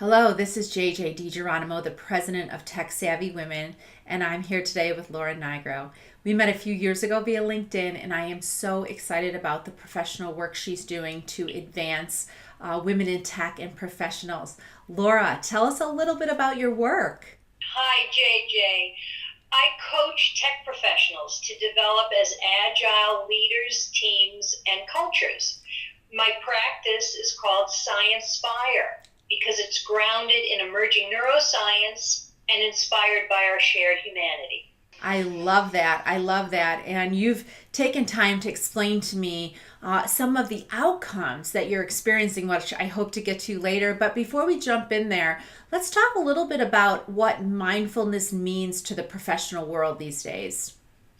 Hello, this is JJ DiGeronimo, the president of Tech Savvy Women, and I'm here today with Laura Nigro. We met a few years ago via LinkedIn, and I am so excited about the professional work she's doing to advance women in tech and professionals. Laura, tell us a little bit about your work. Hi, JJ. I coach tech professionals to develop as agile leaders, teams, and cultures. My practice is called SciEnspire because it's grounded in emerging neuroscience and inspired by our shared humanity. I love that. I love that. And you've taken time to explain to me some of the outcomes that you're experiencing, which I hope to get to later. But before we jump in there, let's talk a little bit about what mindfulness means to the professional world these days.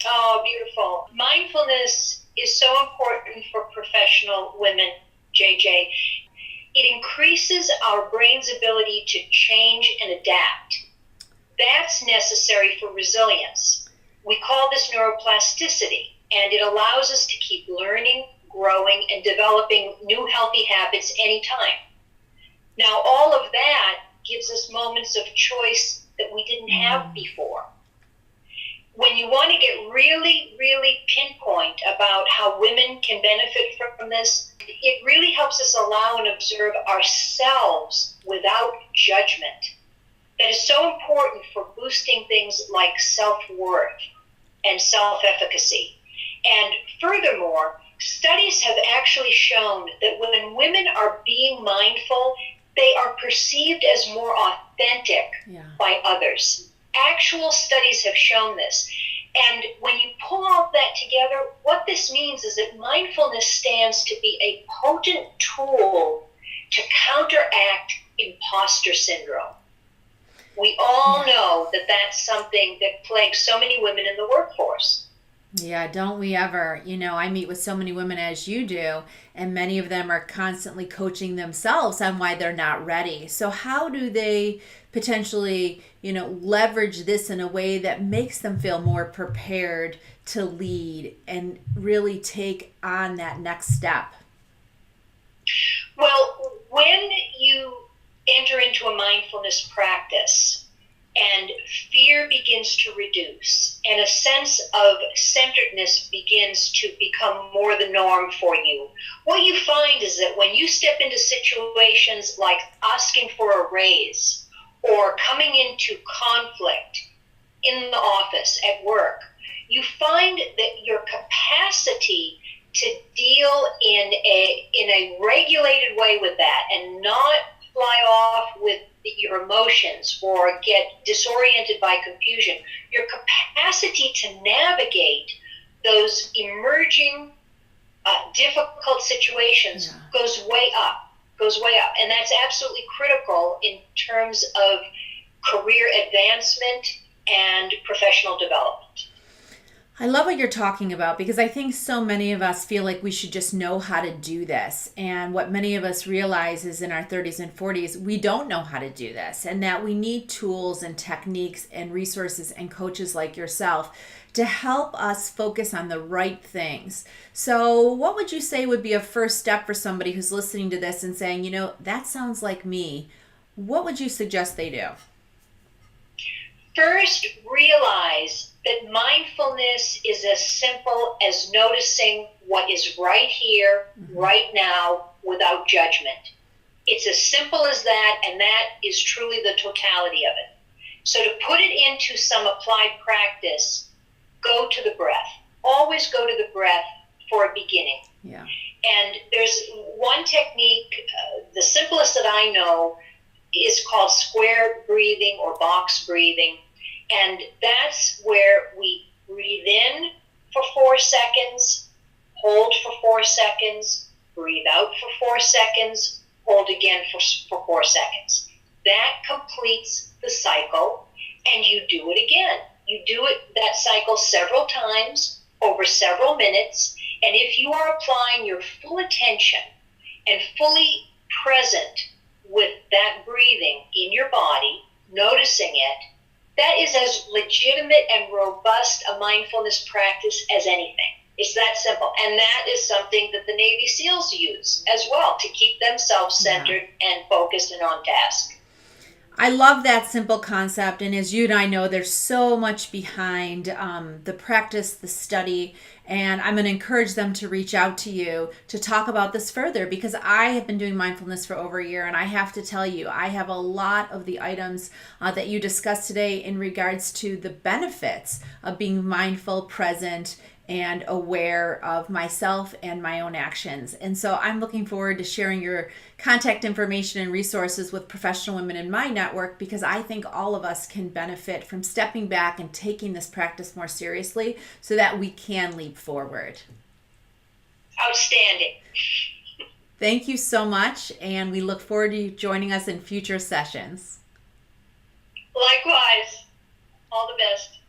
Oh, beautiful. Mindfulness is so important for professional women, JJ. It increases our brain's ability to change and adapt. That's necessary for resilience. We call this neuroplasticity, and it allows us to keep learning, growing, and developing new healthy habits anytime. Now, all of that gives us moments of choice that we didn't have before. When you want to get really, really pinpoint about how women can benefit from this, it really helps us allow and observe ourselves without judgment. That is so important for boosting things like self-worth and self-efficacy. And furthermore, studies have actually shown that when women are being mindful, they are perceived as more authentic by others. Actual studies have shown this. And when you pull all that together, what this means is that mindfulness stands to be a potent tool to counteract imposter syndrome. We all know that that's something that plagues so many women in the workforce. Yeah, don't we ever? I meet with so many women as you do, and many of them are constantly coaching themselves on why they're not ready. So how do they potentially, leverage this in a way that makes them feel more prepared to lead and really take on that next step? Well, when you enter into a mindfulness practice, and fear begins to reduce, and a sense of centeredness begins to become more the norm for you. What you find is that when you step into situations like asking for a raise or coming into conflict in the office, at work, you find that your capacity to deal in a regulated way with that and not fly off with your emotions or get disoriented by confusion, your capacity to navigate those emerging difficult situations goes way up. And that's absolutely critical in terms of career advancement and professional development. I love what you're talking about because I think so many of us feel like we should just know how to do this. And what many of us realize is in our 30s and 40s, we don't know how to do this, and that we need tools and techniques and resources and coaches like yourself to help us focus on the right things. So what would you say would be a first step for somebody who's listening to this and saying, that sounds like me? What would you suggest they do? First, realize that mindfulness is as simple as noticing what is right here, right now, without judgment. It's as simple as that, and that is truly the totality of it. So to put it into some applied practice, go to the breath. Always go to the breath for a beginning. Yeah. And there's one technique, the simplest that I know, is called square breathing or box breathing. And that's where we breathe in for 4 seconds, hold for 4 seconds, breathe out for 4 seconds, hold again for 4 seconds. That completes the cycle, and you do it again. You do that cycle several times over several minutes, and if you are applying your full attention and fully present with that breathing in your body, noticing it, that is as legitimate and robust a mindfulness practice as anything. It's that simple. And that is something that the Navy SEALs use as well to keep themselves centered and focused and on task. I love that simple concept. And as you and I know, there's so much behind the practice, the study. And I'm going to encourage them to reach out to you to talk about this further, because I have been doing mindfulness for over a year. And I have to tell you, I have a lot of the items that you discussed today in regards to the benefits of being mindful, present, and aware of myself and my own actions. And so I'm looking forward to sharing your contact information and resources with professional women in my network, because I think all of us can benefit from stepping back and taking this practice more seriously so that we can leap forward. Outstanding. Thank you so much, and we look forward to you joining us in future sessions. Likewise. All the best.